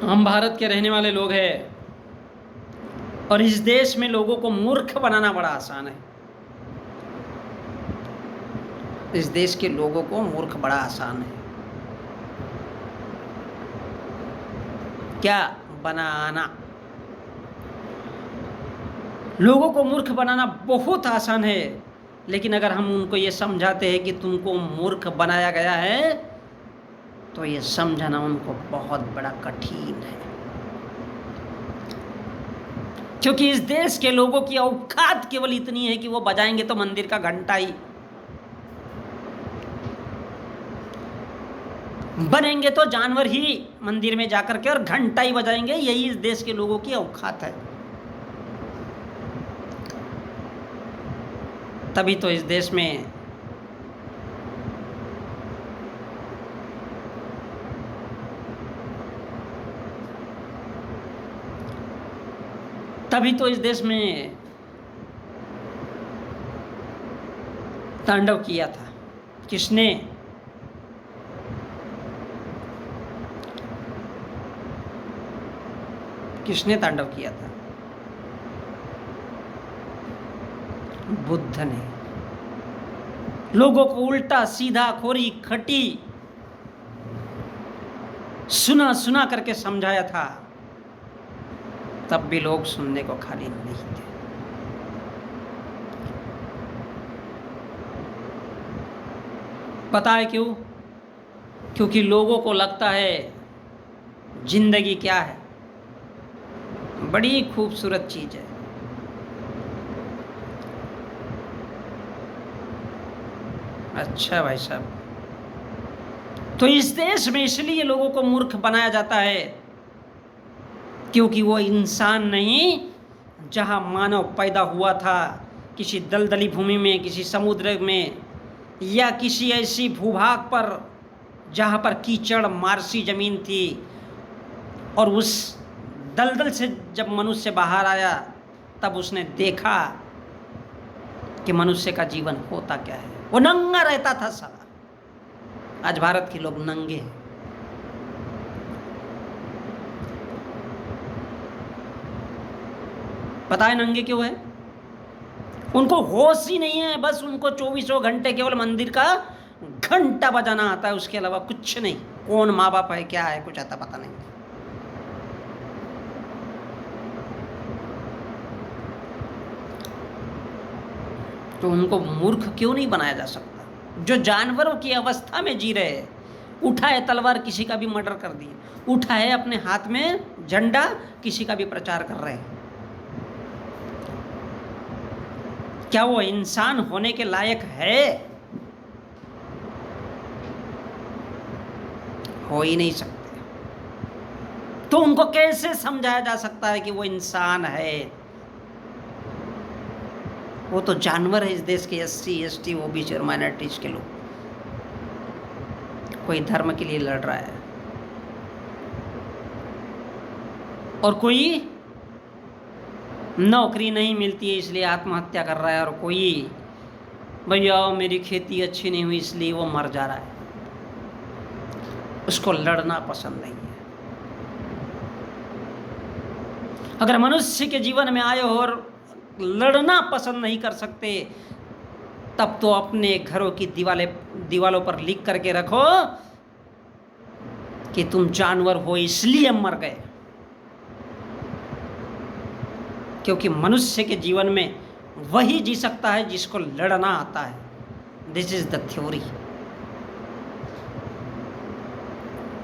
हम भारत के रहने वाले लोग हैं और इस देश में लोगों को मूर्ख बनाना बड़ा आसान है। इस देश के लोगों को मूर्ख बड़ा आसान है। क्या बनाना? लोगों को मूर्ख बनाना बहुत आसान है, लेकिन अगर हम उनको ये समझाते हैं कि तुमको मूर्ख बनाया गया है, तो ये समझाना उनको बहुत बड़ा कठिन है। क्योंकि इस देश के लोगों की औकात केवल इतनी है कि वो बजाएंगे तो मंदिर का घंटा ही, बनेंगे तो जानवर ही मंदिर में जाकर के और घंटा ही बजाएंगे। यही इस देश के लोगों की औकात है। तभी तो इस देश में तांडव किया था। किसने? किसने तांडव किया था? बुद्ध ने। लोगों को उल्टा सीधा, खोरी खटी सुना सुना करके समझाया था, तब भी लोग सुनने को खाली नहीं थे। पता है क्यों? क्योंकि लोगों को लगता है जिंदगी क्या है, बड़ी खूबसूरत चीज है। अच्छा भाई साहब, तो इस देश में इसलिए लोगों को मूर्ख बनाया जाता है क्योंकि वो इंसान नहीं जहां मानव पैदा हुआ था, किसी दलदली भूमि में, किसी समुद्र में, या किसी ऐसी भूभाग पर जहां पर कीचड़ मारसी जमीन थी, और उस दलदल से जब मनुष्य बाहर आया तब उसने देखा कि मनुष्य का जीवन होता क्या है। वो नंगा रहता था साला। आज भारत के लोग नंगे हैं। पता है नंगे क्यों है? उनको होश ही नहीं है। बस उनको 24 घंटे केवल मंदिर का घंटा बजाना आता है, उसके अलावा कुछ नहीं। कौन माँ बाप है, क्या है, कुछ आता पता नहीं। तो उनको मूर्ख क्यों नहीं बनाया जा सकता? जो जानवरों की अवस्था में जी रहे हैं, उठाए तलवार किसी का भी मर्डर कर दिए, उठाए अपने हाथ में झंडा किसी का भी प्रचार कर रहे हैं। क्या वो इंसान होने के लायक है? हो ही नहीं सकते। तो उनको कैसे समझाया जा सकता है कि वो इंसान है? वो तो जानवर है। इस देश के SC ST OBC और माइनॉरिटीज के लोग। कोई धर्म के लिए लड़ रहा है और कोई नौकरी नहीं मिलती है इसलिए आत्महत्या कर रहा है, और कोई भैया मेरी खेती अच्छी नहीं हुई इसलिए वो मर जा रहा है। उसको लड़ना पसंद नहीं है। अगर मनुष्य के जीवन में आए हो और लड़ना पसंद नहीं कर सकते, तब तो अपने घरों की दीवालों पर लिख करके रखो कि तुम जानवर हो इसलिए मर गए। क्योंकि मनुष्य के जीवन में वही जी सकता है जिसको लड़ना आता है। This is the theory.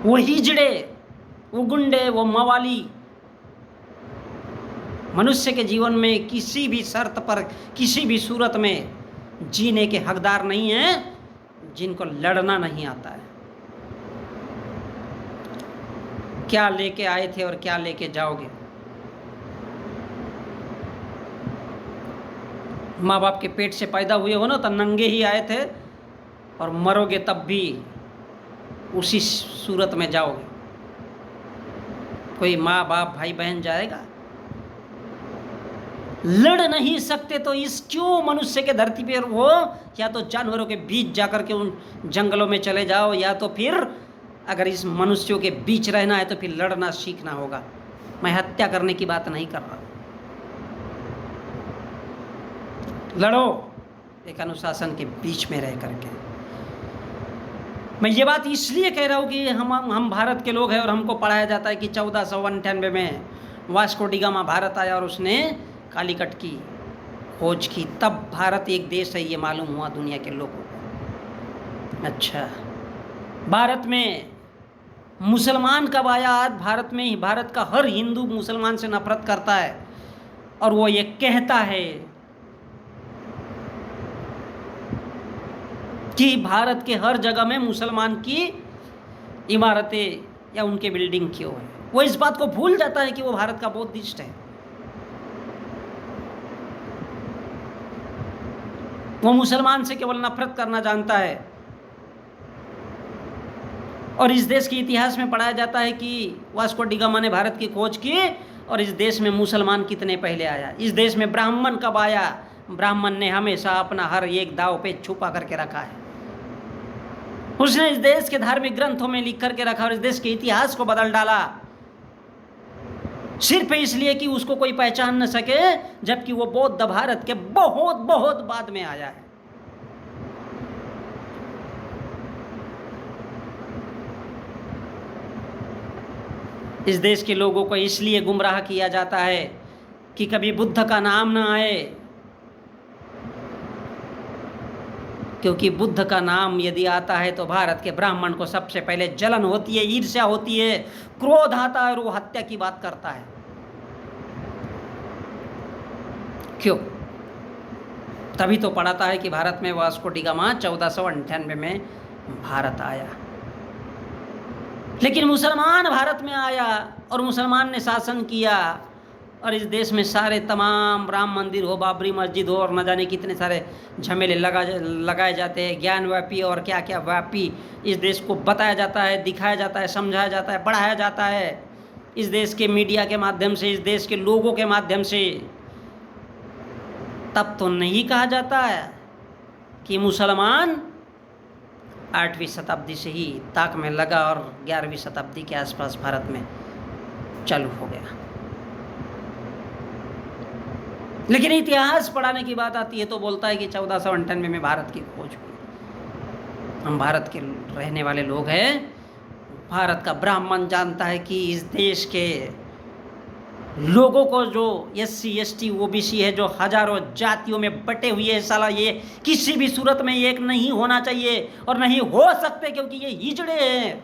वो हिजड़े, वो गुंडे, वो मवाली मनुष्य के जीवन में किसी भी शर्त पर, किसी भी सूरत में जीने के हकदार नहीं है जिनको लड़ना नहीं आता है। क्या लेके आए थे और क्या लेके जाओगे? माँ बाप के पेट से पैदा हुए हो ना, तो नंगे ही आए थे और मरोगे तब भी उसी सूरत में जाओगे। कोई माँ बाप भाई बहन जाएगा? लड़ नहीं सकते तो इस क्यों मनुष्य के धरती पर हो? या तो जानवरों के बीच जाकर के उन जंगलों में चले जाओ, या तो फिर अगर इस मनुष्यों के बीच रहना है तो फिर लड़ना सीखना होगा। मैं हत्या करने की बात नहीं कर रहा। लड़ो एक अनुशासन के बीच में रह करके। मैं ये बात इसलिए कह रहा हूँ कि हम भारत के लोग हैं और हमको पढ़ाया जाता है कि 1498 में वास्को डी गामा भारत आया और उसने कालीकट की खोज की, तब भारत एक देश है ये मालूम हुआ दुनिया के लोगों को। अच्छा, भारत में मुसलमान कब आया? आज भारत में ही भारत का हर हिंदू मुसलमान से नफरत करता है और वो ये कहता है कि भारत के हर जगह में मुसलमान की इमारतें या उनके बिल्डिंग क्यों है। वो इस बात को भूल जाता है कि वो भारत का बौद्धिस्ट है। वो मुसलमान से केवल नफरत करना जानता है। और इस देश के इतिहास में पढ़ाया जाता है कि वास्को डी गामा ने भारत की खोज की और इस देश में मुसलमान कितने पहले आया, इस देश में ब्राह्मण कब आया। ब्राह्मण ने हमेशा अपना हर एक दाव पे छुपा करके रखा है। उसने इस देश के धार्मिक ग्रंथों में लिख करके रखा और इस देश के इतिहास को बदल डाला, सिर्फ इसलिए कि उसको कोई पहचान न सके, जबकि वो बौद्ध भारत के बहुत बहुत बाद में आया है। इस देश के लोगों को इसलिए गुमराह किया जाता है कि कभी बुद्ध का नाम ना आए, क्योंकि बुद्ध का नाम यदि आता है तो भारत के ब्राह्मण को सबसे पहले जलन होती है, ईर्ष्या होती है, क्रोध आता है और वो हत्या की बात करता है। क्यों? तभी तो पढ़ाता है कि भारत में वास्को डी गामा 1498 में भारत आया। लेकिन मुसलमान भारत में आया और मुसलमान ने शासन किया और इस देश में सारे तमाम राम मंदिर हो, बाबरी मस्जिद हो और न जाने कितने सारे झमेले लगाए जाते हैं, ज्ञान व्यापी और क्या क्या व्यापी इस देश को बताया जाता है, दिखाया जाता है, समझाया जाता है, बढ़ाया जाता है इस देश के मीडिया के माध्यम से, इस देश के लोगों के माध्यम से। तब तो नहीं कहा जाता है कि मुसलमान 8वीं शताब्दी से ही ताक में लगा और 11वीं शताब्दी के आसपास भारत में चालू हो गया। लेकिन इतिहास पढ़ाने की बात आती है तो बोलता है कि 1498 में भारत की खोज हुई। हम भारत के रहने वाले लोग हैं। भारत का ब्राह्मण जानता है कि इस देश के लोगों को जो SC ST OBC है, जो हजारों जातियों में बटे हुए है, साला ये किसी भी सूरत में एक नहीं होना चाहिए और नहीं हो सकते, क्योंकि ये हिजड़े हैं।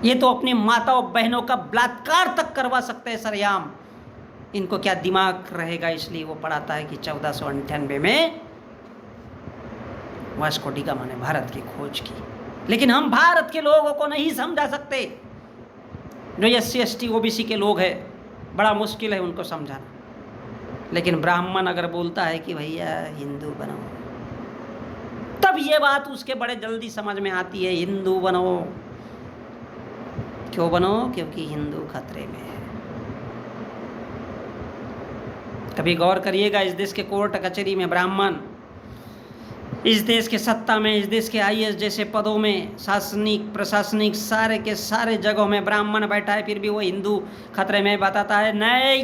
ये तो अपनी माताओं बहनों का बलात्कार तक करवा सकते हैं सरेआम। इनको क्या दिमाग रहेगा? इसलिए वो पढ़ाता है कि 1498 में वास्को डी गामा ने भारत की खोज की। लेकिन हम भारत के लोगों को नहीं समझा सकते। जो SC ST OBC के लोग हैं, बड़ा मुश्किल है उनको समझाना। लेकिन ब्राह्मण अगर बोलता है कि भैया हिंदू बनो, तब ये बात उसके बड़े जल्दी समझ में आती है। हिंदू बनो, क्यों बनो? क्योंकि हिंदू खतरे में है। कभी गौर करिएगा, इस देश के कोर्ट कचहरी में ब्राह्मण, इस देश के सत्ता में, इस देश के IAS जैसे पदों में, शासनिक प्रशासनिक सारे के सारे जगहों में ब्राह्मण बैठा है, फिर भी वो हिंदू खतरे में बताता है। नहीं,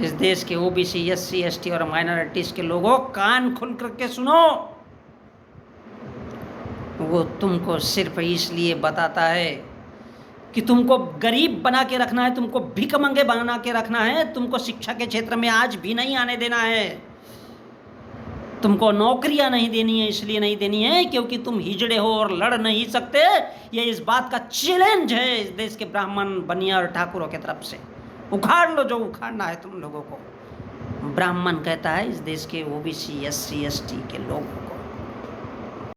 इस देश के OBC SC ST और माइनॉरिटीज के लोगों, कान खुल करके सुनो। वो तुमको सिर्फ इसलिए बताता है कि तुमको गरीब बना के रखना है, तुमको भिखमंगे बना के रखना है, तुमको शिक्षा के क्षेत्र में आज भी नहीं आने देना है, तुमको नौकरियां नहीं देनी है। इसलिए नहीं देनी है क्योंकि तुम हिजड़े हो और लड़ नहीं सकते। ये इस बात का चैलेंज है इस देश के ब्राह्मण बनिया और ठाकुरों की तरफ से। उखाड़ लो जो उखाड़ना है तुम लोगों को। ब्राह्मण कहता है इस देश के OBC SC ST के लोगों को।